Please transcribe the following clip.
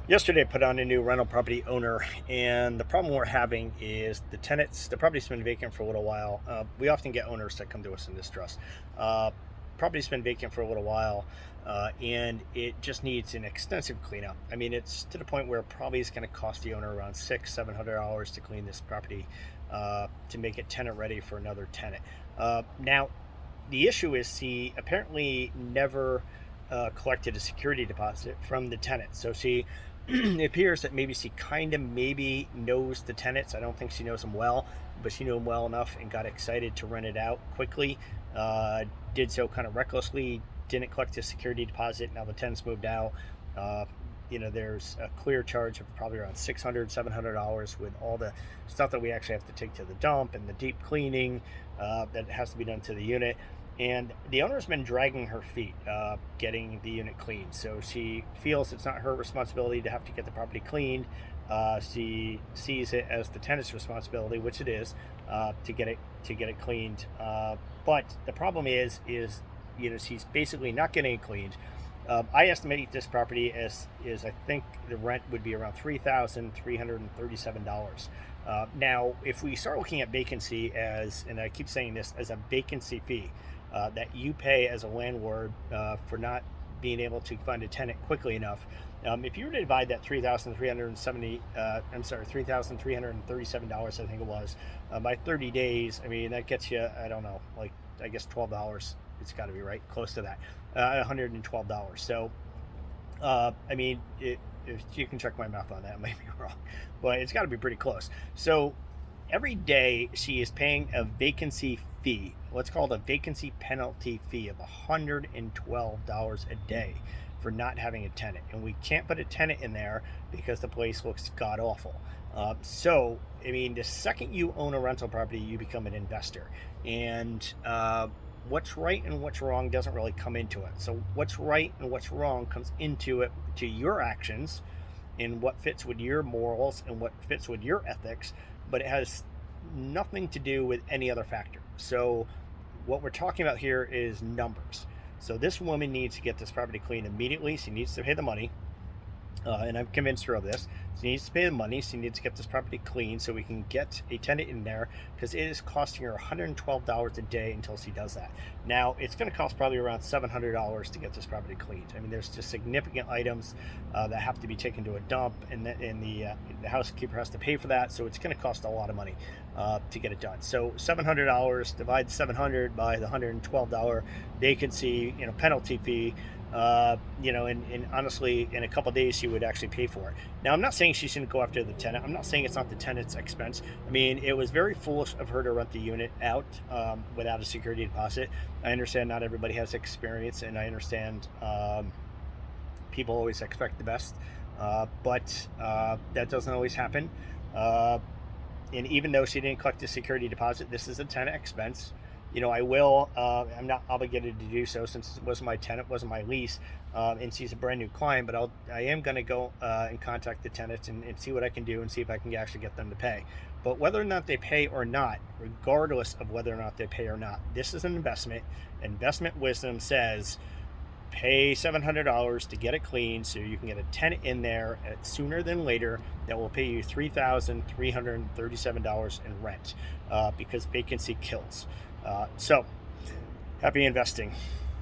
Yesterday, I put on a new rental property owner, and the problem we're having is the tenants. The property's been vacant for a little while. We often get owners that come to us in distress. Uh, Property's been vacant for a little while, and it just needs an extensive cleanup. I mean, it's to the point where probably it's going to cost the owner around $600-700 to clean this property to make it tenant ready for another tenant. Now, the issue is she apparently never collected a security deposit from the tenant. So she it appears that maybe she kind of maybe knows the tenants. I don't think she knows them well, but she knew them well enough and got excited to rent it out quickly. Did so kind of recklessly, didn't collect a security deposit. Now the tenants moved out. Uh, there's a clear charge of probably around $600-700 with all the stuff that we actually have to take to the dump and the deep cleaning that has to be done to the unit. And the owner's been dragging her feet getting the unit cleaned. So she feels it's not her responsibility to have to get the property cleaned. She sees it as the tenant's responsibility, which it is, to get it cleaned. But the problem is she's basically not getting it cleaned. I estimate this property is I think the rent would be around $3,337. Now, if we start looking at vacancy as, and I keep saying this, as a vacancy fee that you pay as a landlord for not being able to find a tenant quickly enough. If you were to divide that $3,337, I think it was, by 30 days, I mean, that gets you, I don't know, like, I guess $12. It's got to be right, close to that, $112. So, I mean, if you can check my math on that, I might be wrong, but it's got to be pretty close. So every day she is paying a vacancy fee, what's called a vacancy penalty fee of $112 a day for not having a tenant. And we can't put a tenant in there because the place looks god awful. So, I mean, the second you own a rental property, you become an investor. And what's right and what's wrong doesn't really come into it. So what's right and what's wrong comes into it to your actions and what fits with your morals and what fits with your ethics, but it has nothing to do with any other factor. So what we're talking about here is numbers. So this woman needs to get this property cleaned immediately. She needs to pay the money. And I've convinced her of this. She needs to pay the money. She needs to get this property clean so we can get a tenant in there, because it is costing her $112 a day until she does that. Now, it's going to cost probably around $700 to get this property cleaned. I mean, there's just significant items that have to be taken to a dump, and the housekeeper has to pay for that. So it's going to cost a lot of money to get it done. So $700, divide 700 by the $112 vacancy, penalty fee. And honestly, in a couple of days, she would actually pay for it. Now, I'm not saying she shouldn't go after the tenant. I'm not saying it's not the tenant's expense. I mean, it was very foolish of her to rent the unit out without a security deposit. I understand not everybody has experience, and I understand people always expect the best, but that doesn't always happen. And even though she didn't collect a security deposit, this is a tenant expense. I'm not obligated to do so since it wasn't my tenant, wasn't my lease, and she's a brand new client, but I am going to go and contact the tenants and see what I can do and see if I can actually get them to pay. But whether or not they pay or not, regardless of whether or not they pay or not, this is an investment. Investment wisdom says pay $700 to get it clean so you can get a tenant in there sooner than later that will pay you $3,337 in rent because vacancy kills. So happy investing.